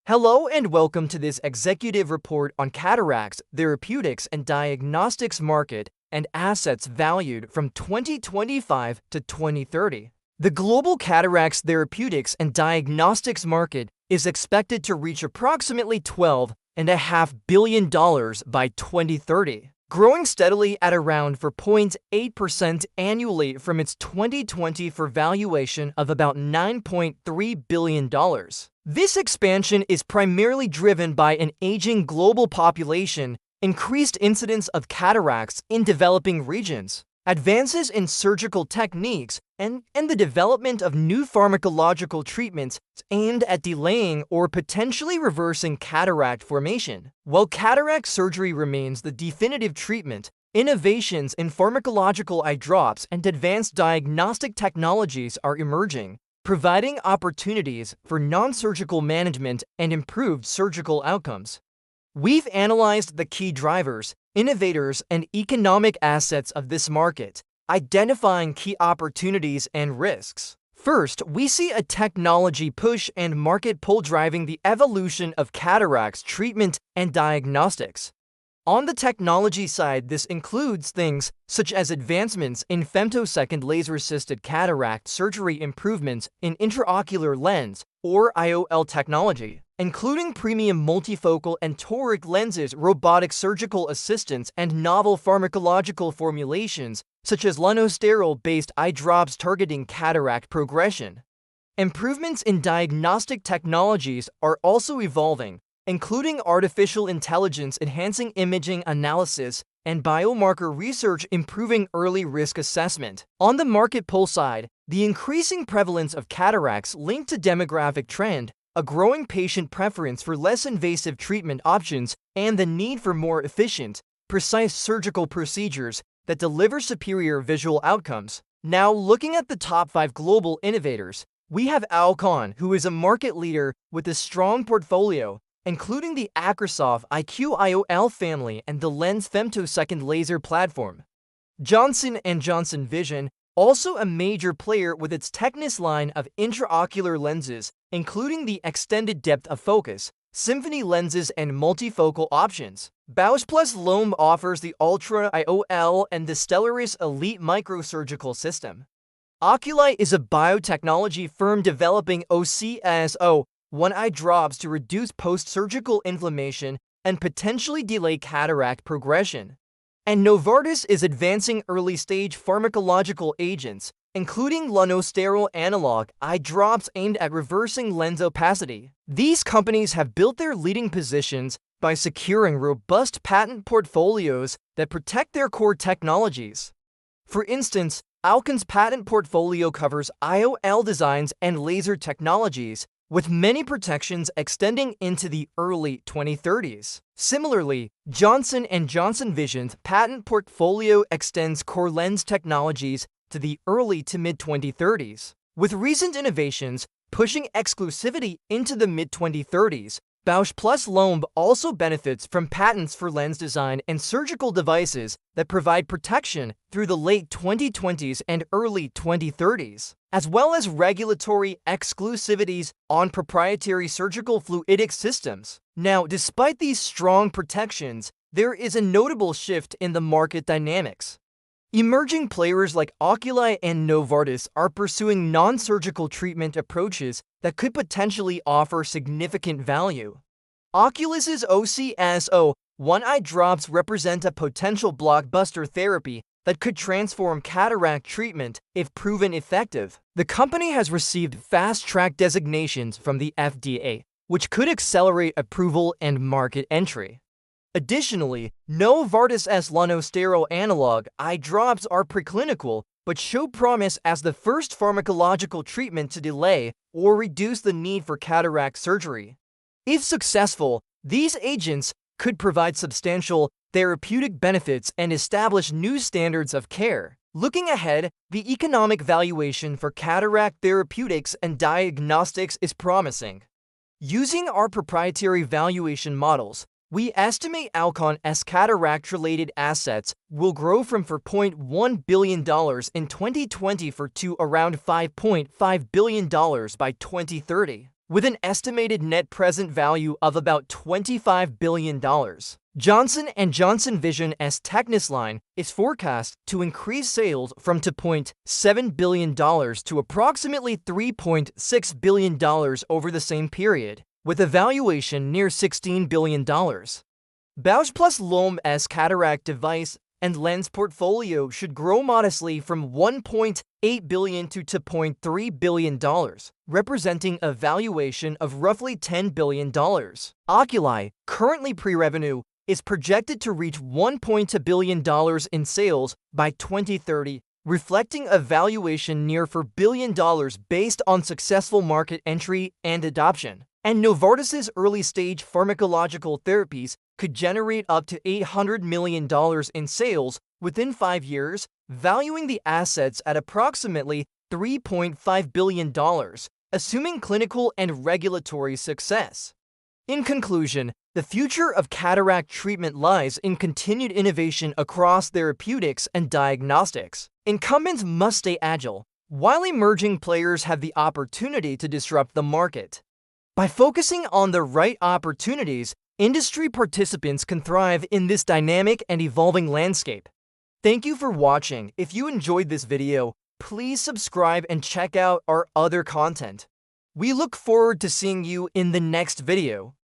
Hello and welcome to this executive report on cataracts, therapeutics, and diagnostics market and assets valued from 2025 to 2030. The global cataracts, therapeutics, and diagnostics market is expected to reach approximately $12.5 billion by 2030, growing steadily at around 4.8% annually from its 2024 valuation of about $9.3 billion. This expansion is primarily driven by an aging global population, increased incidence of cataracts in developing regions, advances in surgical techniques, and the development of new pharmacological treatments aimed at delaying or potentially reversing cataract formation. While cataract surgery remains the definitive treatment, innovations in pharmacological eye drops and advanced diagnostic technologies are emerging, providing opportunities for non-surgical management and improved surgical outcomes. We've analyzed the key drivers, innovators, and economic assets of this market, identifying key opportunities and risks. First, we see a technology push and market pull driving the evolution of cataracts treatment and diagnostics. On the technology side, this includes things such as advancements in femtosecond laser-assisted cataract surgery, improvements in intraocular lens, or IOL technology, including premium multifocal and toric lenses, robotic surgical assistants, and novel pharmacological formulations such as 𝗦𝗨𝗥𝗘𝗧𝗨-based eye drops targeting cataract progression. Improvements in diagnostic technologies are also evolving, including artificial intelligence enhancing imaging analysis and biomarker research improving early risk assessment. On the market pull side, the increasing prevalence of cataracts linked to demographic trend, a growing patient preference for less invasive treatment options, and the need for more efficient, precise surgical procedures that deliver superior visual outcomes. Now, looking at the top 5 global innovators, we have Alcon, who is a market leader with a strong portfolio, including the Microsoft IQ IOL family and the Lens femtosecond laser platform. Johnson & Johnson Vision, also a major player with its Technis line of intraocular lenses, including the extended depth of focus, Symphony lenses, and multifocal options. Bausch Plus Lomb offers the Ultra IOL and the Stellaris Elite microsurgical system. Oculi is a biotechnology firm developing 𝗧𝗏𝗧𝗨𝗏 eye drops to reduce post-surgical inflammation and potentially delay cataract progression. And Novartis is advancing early-stage pharmacological agents, including 𝗦𝗨𝗥𝗏𝗧𝗨𝗏 eye drops aimed at reversing lens opacity. These companies have built their leading positions by securing robust patent portfolios that protect their core technologies. For instance, Alcon's patent portfolio covers IOL designs and laser technologies, with many protections extending into the early 2030s. Similarly, Johnson & Johnson Vision's patent portfolio extends core lens technologies to the early to mid-2030s. With recent innovations pushing exclusivity into the mid-2030s, Bausch Plus Lomb also benefits from patents for lens design and surgical devices that provide protection through the late 2020s and early 2030s, as well as regulatory exclusivities on proprietary surgical fluidic systems. Now, despite these strong protections, there is a notable shift in the market dynamics. Emerging players like Oculi and Novartis are pursuing non-surgical treatment approaches that could potentially offer significant value. Oculis's 𝗧𝗏𝗧𝗨𝗏 eye drops represent a potential blockbuster therapy that could transform cataract treatment if proven effective. The company has received fast-track designations from the FDA, which could accelerate approval and market entry. Additionally, Novartis' 𝗦𝗨𝗥𝗏𝗧𝗨𝗏 eye drops are preclinical but show promise as the first pharmacological treatment to delay or reduce the need for cataract surgery. If successful, these agents could provide substantial therapeutic benefits and establish new standards of care. Looking ahead, the economic valuation for cataract therapeutics and diagnostics is promising. Using our proprietary valuation models, we estimate Alcon's cataract-related assets will grow from $4.1 billion in 2020 to around $5.5 billion by 2030. with an estimated net present value of about $25 billion. Johnson & Johnson Vision as Technis line is forecast to increase sales from $2.7 billion to approximately $3.6 billion over the same period, with a valuation near $16 billion. Bausch plus Lomb's cataract device and lens portfolio should grow modestly from $1.8 billion to $2.3 billion, representing a valuation of roughly $10 billion. Oculi, currently pre-revenue, is projected to reach $1.2 billion in sales by 2030, reflecting a valuation near $4 billion based on successful market entry and adoption. And Novartis's early-stage pharmacological therapies could generate up to $800 million in sales within 5 years, valuing the assets at approximately $3.5 billion, assuming clinical and regulatory success. In conclusion, the future of cataract treatment lies in continued innovation across therapeutics and diagnostics. Incumbents must stay agile, while emerging players have the opportunity to disrupt the market. By focusing on the right opportunities, industry participants can thrive in this dynamic and evolving landscape. Thank you for watching. If you enjoyed this video, please subscribe and check out our other content. We look forward to seeing you in the next video.